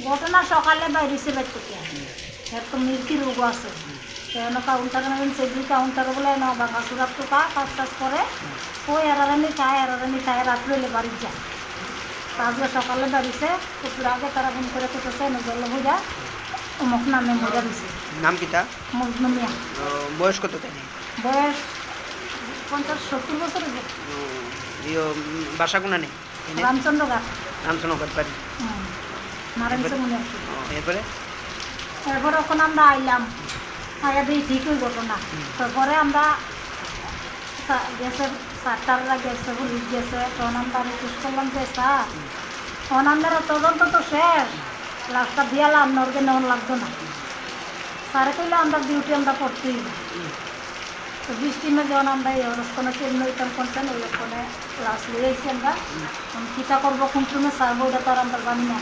ঘটনা সকালে বাইরেছে বাইর থেকে এর তো মৃত্যু রোগ আছে কেন কাউন্টার সেদিন কাউন্টার বলে না বাঘা সুরাত তো কাজ টাজ করে ওই এরারানি খায় রাত্রে এলে বাড়ি যায় আজকে সকালে বাড়িছে কুকুর আগে তারা ফোন করে কুটেছে নজর বুঝা অমুক নামে মজা দিছে নাম কিতা মজনু মিয়া বয়স কত তাই বয়স 50-70 বছর হয়েছে বাসা কোনা নেই রামচন্দ্র ঘাট রামচন্দ্র বাড়ি নারায়ণ মনে আছে এরপরে এরপরে ওখানে আমরা আইলাম আয়া দিয়ে ঠিক ওই ঘটনা তারপরে আমরা গ্যাসের সারটাররা গেছে পুলিশ গেছে তখন আমরা রিকোয়েস্ট করলাম যে স্যার তখন আমরা তদন্ত তো শেষ লাস্টটা দিয়ালাম নর্গে নেওয়ার লাগতো না স্যারে কইলে আমরা ডিউটি আমরা করতেই তো বৃষ্টিমে যখন আমরা এই অবস্থানে চেন্নইতাম করছেন ওই ওখানে লাস্ট লিয়ে আমরা কীটা করবো কোন সময় সারবো ওটা তো আর আমরা জানি না